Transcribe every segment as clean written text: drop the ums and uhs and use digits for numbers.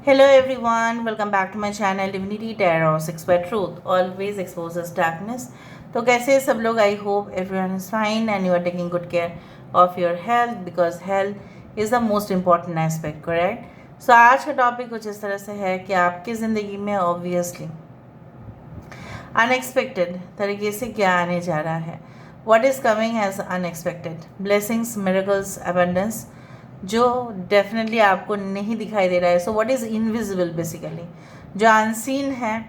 Hello everyone, welcome back to my channel Divinity Tarot 6 by Truth always exposes darkness। तो कैसे हैं सब लोग? I hope everyone is fine and you are taking good care of your health because health is the most important aspect, correct. So आज का topic कुछ इस तरह से है कि आपकी ज़िंदगी में ऑब्वियसली अनएक्सपेक्टेड तरीके से क्या आने जा रहा है। What is coming as unexpected blessings, miracles, abundance जो डेफिनेटली आपको नहीं दिखाई दे रहा है। So what is invisible, basically जो अनसीन है,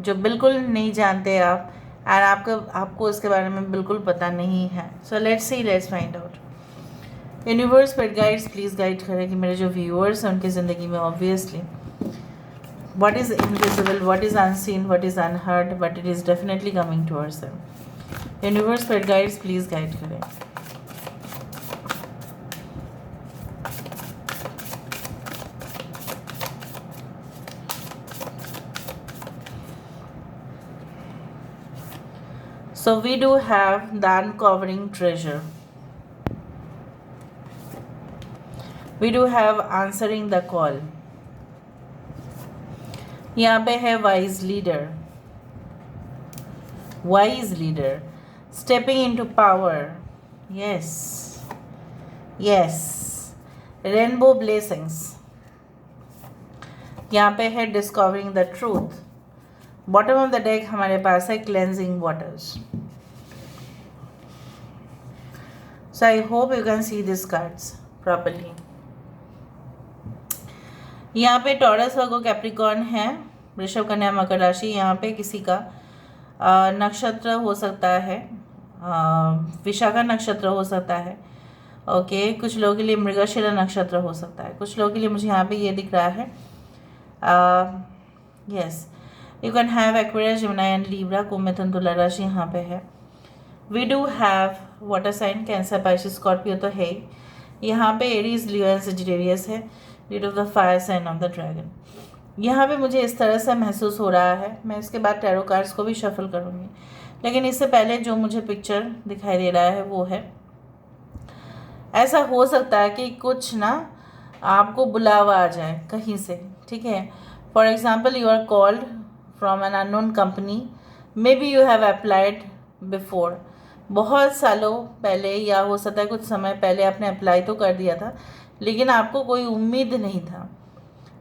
जो बिल्कुल नहीं जानते आप एंड आपको इसके बारे में बिल्कुल पता नहीं है। So let's find out. Universe पर गाइड्स प्लीज़ गाइड करें कि मेरे जो व्यूअर्स हैं उनकी ज़िंदगी में obviously what is invisible, what is unseen, what is unheard, but it is definitely coming towards them. Universe पर गाइड्स प्लीज़ गाइड करें। So we do have the uncovering treasure. We do have answering the call. यहाँ पे है wise leader. Wise leader. Stepping into power. Yes. Yes. Rainbow blessings. यहाँ पे है discovering the truth. Bottom of the deck हमारे पास है cleansing waters. So I hope you can see this cards properly. यहाँ पे टॉरस वर्गो कैप्रिकॉर्न है, वृषभ कन्या मकर राशि। यहाँ पे किसी का नक्षत्र हो सकता है, विशाखा नक्षत्र हो सकता है। ओके, कुछ लोगों के लिए मृगशिरा नक्षत्र हो सकता है, कुछ लोगों के लिए मुझे यहाँ पे ये दिख रहा है। Yes, you can have Aquarius, Gemini and Libra, कुंभ, मिथुन, तुला राशि यहाँ पे है। We do have water sign, cancer, Pisces, Scorpio तो है। यहाँ पे एरीज, लियो एंड सजिटेरियस है due to the fire sign of the dragon. यहाँ पे मुझे इस तरह से महसूस हो रहा है, मैं इसके बाद टैरो कार्ड्स को भी शफल करूँगी, लेकिन इससे पहले जो मुझे पिक्चर दिखाई दे रहा है वो है, ऐसा हो सकता है कि कुछ ना आपको बुलावा आ जाए कहीं से, ठीक है। For example, you are called from an unknown company, maybe you have applied before, बहुत सालों पहले या हो सकता है कुछ समय पहले आपने अप्लाई तो कर दिया था, लेकिन आपको कोई उम्मीद नहीं था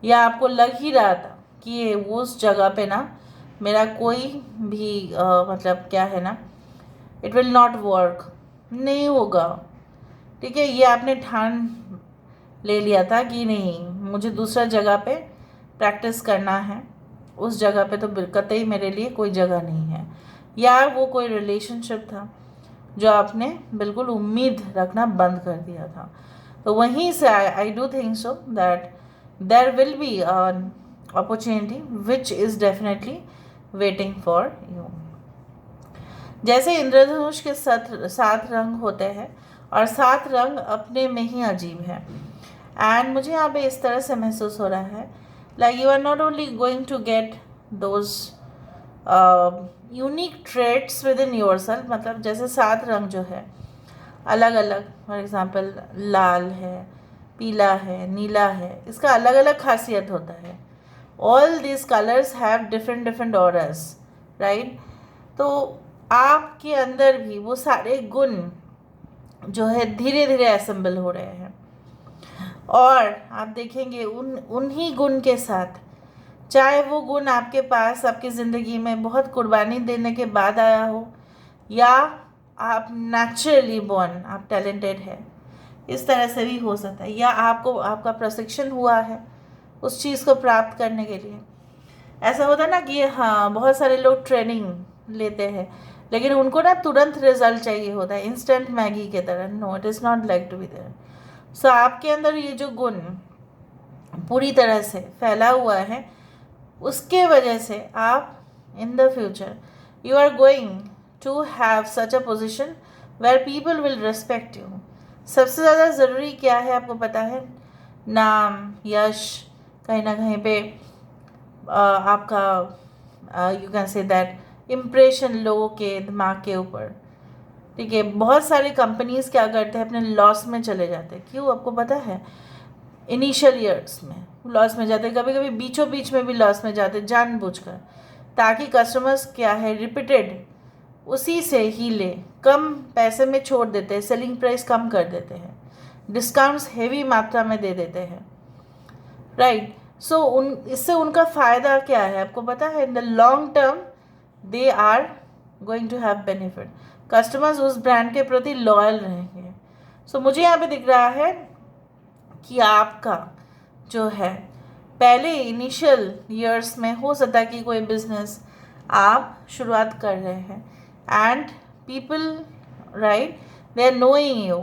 या आपको लग ही रहा था कि वो उस जगह पे ना मेरा कोई भी मतलब क्या है ना, इट विल नॉट वर्क, नहीं होगा, ठीक है। ये आपने ठान ले लिया था कि नहीं, मुझे दूसरा जगह पे प्रैक्टिस करना है, उस जगह पे तो कतई मेरे लिए कोई जगह नहीं है, या वो कोई रिलेशनशिप था जो आपने बिल्कुल उम्मीद रखना बंद कर दिया था। तो वहीं से I do think so that there will be an opportunity which is definitely waiting for you। जैसे इंद्रधनुष के 7 रंग होते हैं और 7 रंग अपने में ही अजीब है, एंड मुझे यहाँ पे इस तरह से महसूस हो रहा है like you are not only going to get those unique traits within yourself, मतलब जैसे 7 रंग जो है अलग अलग, फॉर एग्जांपल लाल है, पीला है, नीला है, इसका अलग अलग खासियत होता है। All these colors have different auras, right. तो आपके अंदर भी वो सारे गुण जो है धीरे धीरे असेंबल हो रहे हैं, और आप देखेंगे उन्हीं गुण के साथ, चाहे वो गुण आपके पास आपकी ज़िंदगी में बहुत कुर्बानी देने के बाद आया हो, या आप नेचुरली बॉर्न, आप टैलेंटेड है, इस तरह से भी हो सकता है, या आपका प्रशिक्षण हुआ है उस चीज़ को प्राप्त करने के लिए। ऐसा होता है ना कि हाँ, बहुत सारे लोग ट्रेनिंग लेते हैं लेकिन उनको ना तुरंत रिजल्ट चाहिए होता है, इंस्टेंट मैगी के तरह। No, it is not like to be there. So आपके अंदर ये जो गुण पूरी तरह से फैला हुआ है, उसके वजह से आप in the future you are going to have such a position where people will respect you. सबसे ज़्यादा ज़रूरी क्या है आपको पता है? नाम, यश, कहीं ना कहीं पे आपका you can say that impression लोगों के दिमाग के ऊपर, ठीक है। बहुत सारी कंपनीज़ क्या करते हैं, अपने लॉस में चले जाते हैं। क्यों, आपको पता है? इनिशियल ईयर्स में लॉस में जाते हैं, कभी कभी बीचों बीच में भी लॉस में जाते हैं जानबूझकर, ताकि कस्टमर्स क्या है रिपीटेड उसी से ही ले, कम पैसे में छोड़ देते हैं, सेलिंग प्राइस कम कर देते हैं, डिस्काउंट्स हेवी मात्रा में दे देते हैं, राइट। सो इससे उनका फ़ायदा क्या है आपको पता है, in the long term they are going to have benefit, customers उस ब्रांड के प्रति लॉयल रहेंगे। सो मुझे यहाँ पे दिख रहा है कि आपका जो है पहले इनिशियल ईयर्स में हो सकता है कि कोई बिजनेस आप शुरुआत कर रहे हैं, and people right they are knowing you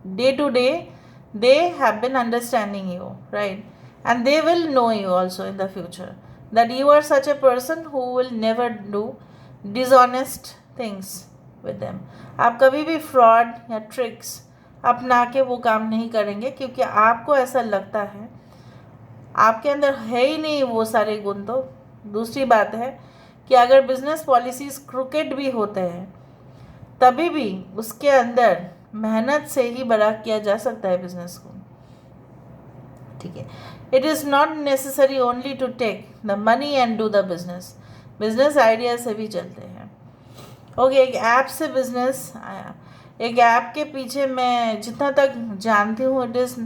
day to day, they have been understanding you, right, and they will know you also in the future that you are such a person who will never do dishonest things with them. आप कभी भी fraud या tricks अपना के वो काम नहीं करेंगे, क्योंकि आपको ऐसा लगता है आपके अंदर है ही नहीं वो सारे गुण। तो दूसरी बात है कि अगर बिजनेस पॉलिसीज क्रूकेड भी होते हैं तभी भी उसके अंदर मेहनत से ही बड़ा किया जा सकता है बिजनेस को, ठीक है। It is not necessary only to take the money and do the business, business idea से भी चलते हैं। ओके, एक ऐप से बिजनेस आया, एक ऐप के पीछे मैं जितना तक जानती हूँ इट इज़,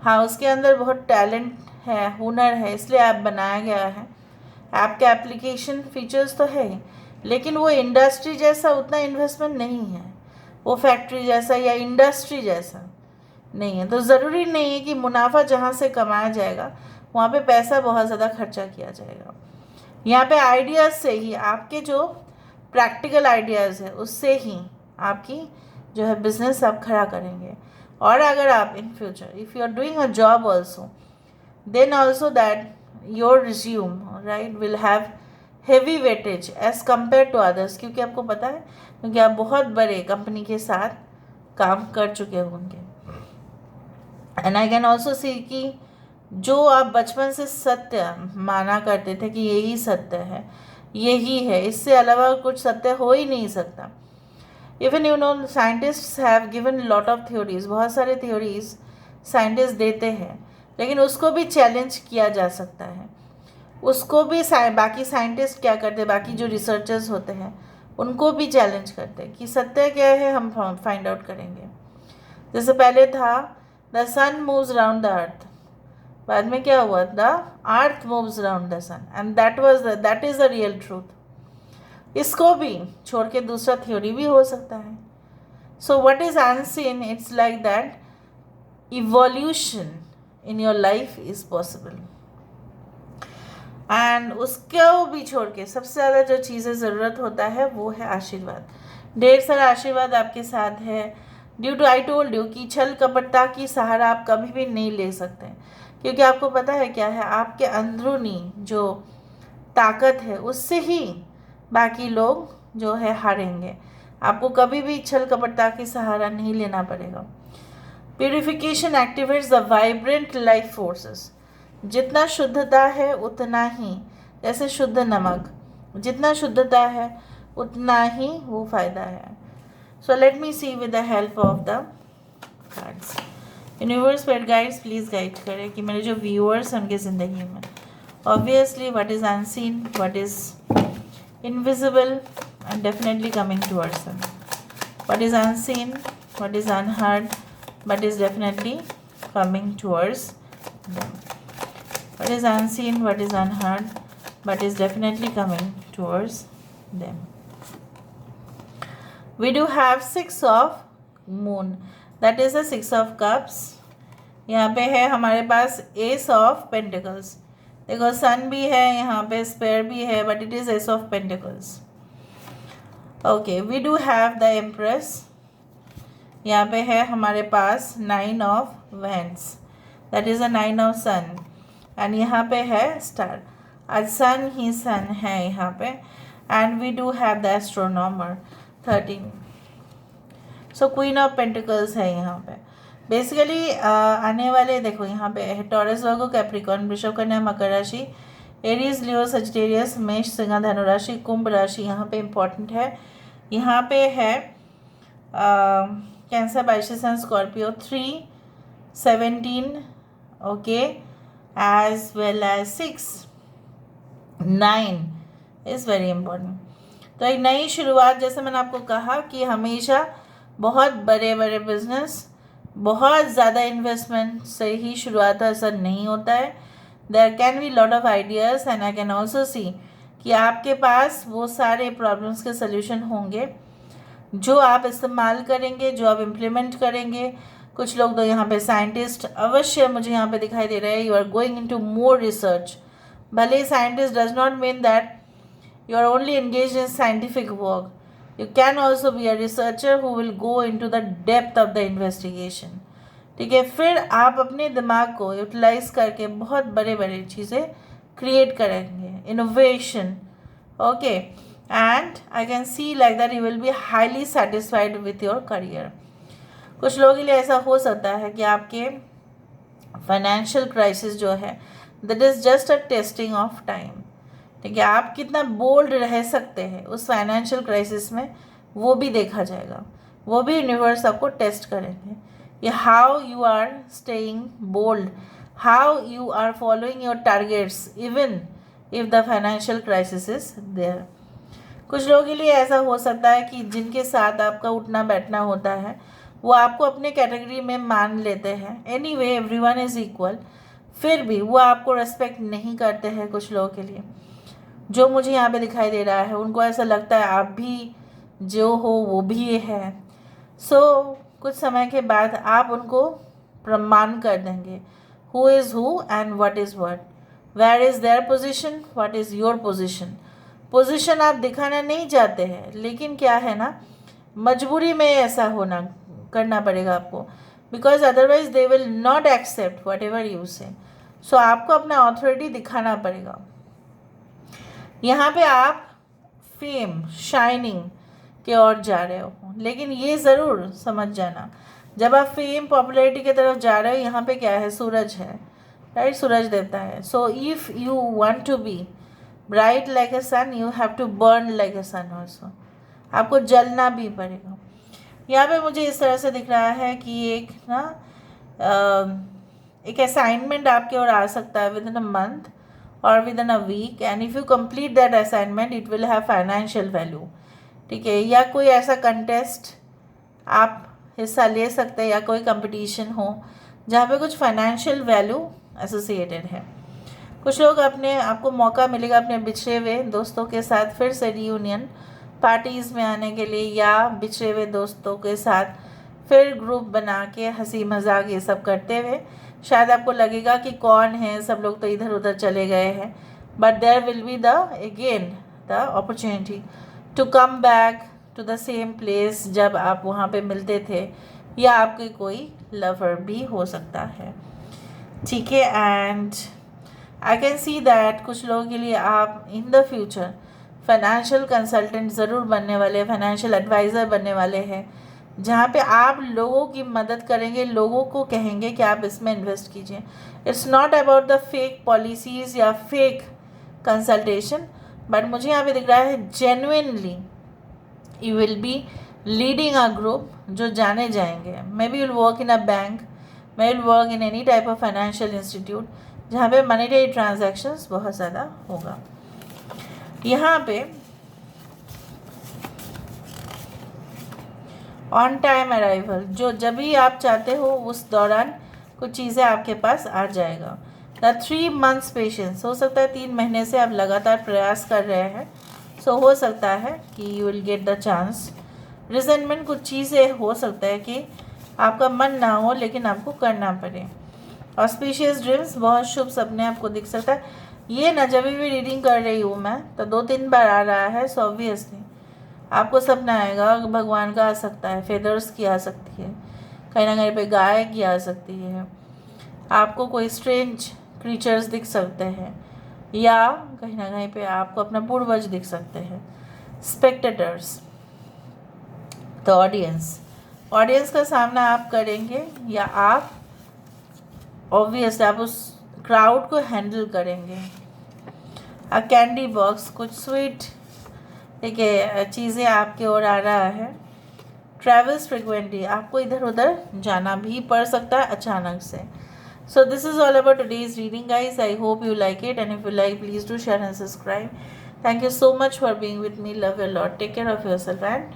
हाँ उसके अंदर बहुत टैलेंट है, हुनर है, इसलिए ऐप बनाया गया है। ऐप के एप्लीकेशन फीचर्स तो है ही, लेकिन वो इंडस्ट्री जैसा उतना इन्वेस्टमेंट नहीं है, वो फैक्ट्री जैसा या इंडस्ट्री जैसा नहीं है। तो ज़रूरी नहीं है कि मुनाफा जहाँ से कमाया जाएगा वहाँ पे पैसा बहुत ज़्यादा खर्चा किया जाएगा। यहाँ पे आइडियाज़ से ही, आपके जो प्रैक्टिकल आइडियाज़ है उससे ही आपकी जो है बिजनेस आप खड़ा करेंगे। और अगर आप in future if you are doing a job also, then also that your resume right will have heavy weightage as compare to others, क्योंकि आपको पता है क्योंकि आप बहुत बड़े कंपनी के साथ काम कर चुके होंगे। And I can also see कि जो आप बचपन से सत्य माना करते थे कि यही सत्य है, यही है, इससे अलावा कुछ सत्य हो ही नहीं सकता। Even you know scientists have given lot of theories, बहुत सारे थ्योरीज साइंटिस्ट देते हैं, लेकिन उसको भी चैलेंज किया जा सकता है। उसको भी बाकी साइंटिस्ट क्या करते हैं, बाकी जो रिसर्चर्स होते हैं उनको भी चैलेंज करते हैं कि सत्य क्या है, हम फाइंड आउट करेंगे। जैसे पहले था the sun moves round the earth, बाद में क्या हुआ, the earth moves round the sun, and that is the real truth. इसको भी छोड़ के दूसरा थ्योरी भी हो सकता है। So what is unseen, it's like that evolution in your life is possible. And उसको भी छोड़ के सबसे ज़्यादा जो चीज़ें ज़रूरत होता है वो है आशीर्वाद। ढेर सारा आशीर्वाद आपके साथ है। Due to I told you कि छल कपटता की सहारा आप कभी भी नहीं ले सकते, क्योंकि आपको पता है क्या है, आपके अंदरूनी जो ताकत है उससे ही बाकी लोग जो है हारेंगे। आपको कभी भी छल कपटता की सहारा नहीं लेना पड़ेगा। Purification activates the vibrant life forces. जितना शुद्धता है उतना ही, जैसे शुद्ध नमक, जितना शुद्धता है उतना ही वो फ़ायदा है। So let me see with the help of the cards. Universe paid guides please guide करें कि मेरे जो व्यूअर्स हैं उनकी ज़िंदगी में obviously what is unseen, what is invisible and definitely coming towards them. What is unseen, what is unheard, but is definitely coming towards them. What is unseen, what is unheard, but is definitely coming towards them. We do have 6 of moon, that is a 6 of cups. यहाँ पे है हमारे पास ace of pentacles. देखो सन भी है यहाँ पे, spare भी है, but it is ace of pentacles. Okay, we do have the empress. यहाँ पे है हमारे पास 9 of wands, that is a 9 of sun, and यहाँ पे है स्टार। आज सन ही सन है यहाँ पे, and we do have the astronomer 13। So queen of pentacles है यहाँ पे। बेसिकली आने वाले देखो यहाँ पे है टॉरस, वर्गो, कैप्रिकॉर्न, वृषभ, कन्या, मकर राशि, एरीज, लियो, सजिटेरियस, मेष, सिंह, धनु राशि, कुंभ राशि यहाँ पे इम्पॉर्टेंट है। यहाँ पे है cancer, Pisces and Scorpio 3, 17, okay, as well as 6, 9 is very important. तो एक नई शुरुआत, जैसे मैंने आपको कहा कि हमेशा बहुत बड़े बड़े बिजनेस, बहुत ज़्यादा इन्वेस्टमेंट से ही शुरुआत ऐसा नहीं होता है. There can be lot of ideas and I can also see कि आपके पास वो सारे प्रॉब्लम्स के सल्यूशन होंगे जो आप इस्तेमाल करेंगे, जो आप इम्प्लीमेंट करेंगे. कुछ लोग तो यहाँ पे साइंटिस्ट अवश्य मुझे यहाँ पे दिखाई दे रहे हैं. You are going into more research. भले scientist does not mean that you are only engaged in scientific work. You can also be a researcher who will go into the depth of the investigation. ठीक है, फिर आप अपने दिमाग को utilise करके बहुत बड़े बड़े चीज़ें क्रिएट करेंगे, innovation. Okay, and I can see like that you will be highly satisfied with your career. कुछ लोगों के लिए ऐसा हो सकता है कि आपके फाइनेंशियल क्राइसिस जो है that is just a testing of time. ठीक है, आप कितना बोल्ड रह सकते हैं उस फाइनेंशियल क्राइसिस में, वो भी देखा जाएगा. वो भी यूनिवर्स आपको टेस्ट करेंगे. ये how you are staying bold, how you are following your targets even if the financial crisis is there. कुछ लोगों के लिए ऐसा हो सकता है कि जिनके साथ आपका उठना बैठना होता है वो आपको अपने कैटेगरी में मान लेते हैं. एनीवे एवरीवन इज़ इक्वल, फिर भी वो आपको रेस्पेक्ट नहीं करते हैं. कुछ लोगों के लिए जो मुझे यहाँ पे दिखाई दे रहा है, उनको ऐसा लगता है आप भी जो हो वो भी ये है. सो कुछ समय के बाद आप उनको प्रमाण कर देंगे who is who and what is what, where is their position, what is your position. Position आप दिखाना नहीं चाहते हैं, लेकिन क्या है ना, मजबूरी में ऐसा होना करना पड़ेगा आपको, because otherwise they will not accept whatever you say. So आपको अपना ऑथोरिटी दिखाना पड़ेगा. यहाँ पे आप फेम, शाइनिंग के ओर जा रहे हो, लेकिन ये ज़रूर समझ जाना, जब आप फेम, पॉपुलैरिटी की तरफ जा रहे हो, यहाँ पे क्या है, सूरज है, राइट, सूरज देवता है. So if you want to be bright like a sun, you have to burn like a sun also. आपको जलना भी पड़ेगा. यहाँ पे मुझे इस तरह से दिख रहा है कि एक ना एक असाइनमेंट आपके ओर आ सकता है विद इन अ मंथ और within a week, and if you complete that assignment it will have financial value. ठीक है, या कोई ऐसा कंटेस्ट आप हिस्सा ले सकते हैं या कोई कंपटीशन हो जहाँ पे कुछ फाइनेंशियल वैल्यू एसोसिएटेड है. कुछ लोग आपको मौका मिलेगा अपने बिछड़े हुए दोस्तों के साथ फिर से रीयूनियन पार्टीज़ में आने के लिए, या बिछड़े हुए दोस्तों के साथ फिर ग्रुप बना के हंसी मजाक ये सब करते हुए. शायद आपको लगेगा कि कौन है, सब लोग तो इधर उधर चले गए हैं, but there will be the again the opportunity to come back to the same place जब आप वहाँ पे मिलते थे, या आपके कोई लवर भी हो सकता है. ठीक है, and I can see that कुछ लोगों के लिए आप in the future financial consultant ज़रूर बनने वाले हैं, फाइनेंशियल एडवाइज़र बनने वाले हैं, जहाँ पे आप लोगों की मदद करेंगे, लोगों को कहेंगे कि आप इसमें इन्वेस्ट कीजिए. It's not about the fake policies या फेक कंसल्टेशन, बट मुझे यहाँ पे दिख रहा है genuinely you will be leading a group जो जाने जाएंगे. May be will work in a bank, may will work in any type of financial institute जहाँ पे मनीटरी ट्रांजैक्शंस बहुत ज़्यादा होगा. यहाँ पे ऑन टाइम अराइवल, जो जब भी आप चाहते हो उस दौरान कुछ चीज़ें आपके पास आ जाएगा. द 3 months पेशेंस, हो सकता है 3 महीने से आप लगातार प्रयास कर रहे हैं, सो हो सकता है कि you will get the chance. Resentment, कुछ चीज़ें हो सकता है कि आपका मन ना हो लेकिन आपको करना पड़े. ऑस्पिशियस ड्रीम्स, बहुत शुभ सपने आपको दिख सकता है. ये ना जब भी रीडिंग कर रही हूँ मैं तो 2-3 बार आ रहा है. सो ऑब्वियसली आपको सपना आएगा, भगवान का आ सकता है, फेदर्स की आ सकती है, कहीं ना कहीं पे गाय की आ सकती है, आपको कोई स्ट्रेंज क्रीचर्स दिख सकते हैं, या कहीं ना कहीं पे आपको अपना पूर्वज दिख सकते हैं. स्पेक्टेटर्स, तो ऑडियंस का सामना आप करेंगे, या आप ऑब्वियसली आप उस क्राउड को हैंडल करेंगे. अ कैंडी बॉक्स, कुछ स्वीट ठीक है चीज़ें आपके ओर आ रहा है. ट्रैवल्स फ्रिक्वेंटली, आपको इधर उधर जाना भी पड़ सकता है अचानक से. So this is all about today's reading, guys. I hope you like it, and if you like, please do share and subscribe. Thank you so much for being with me. Love you a lot. Take care of yourself and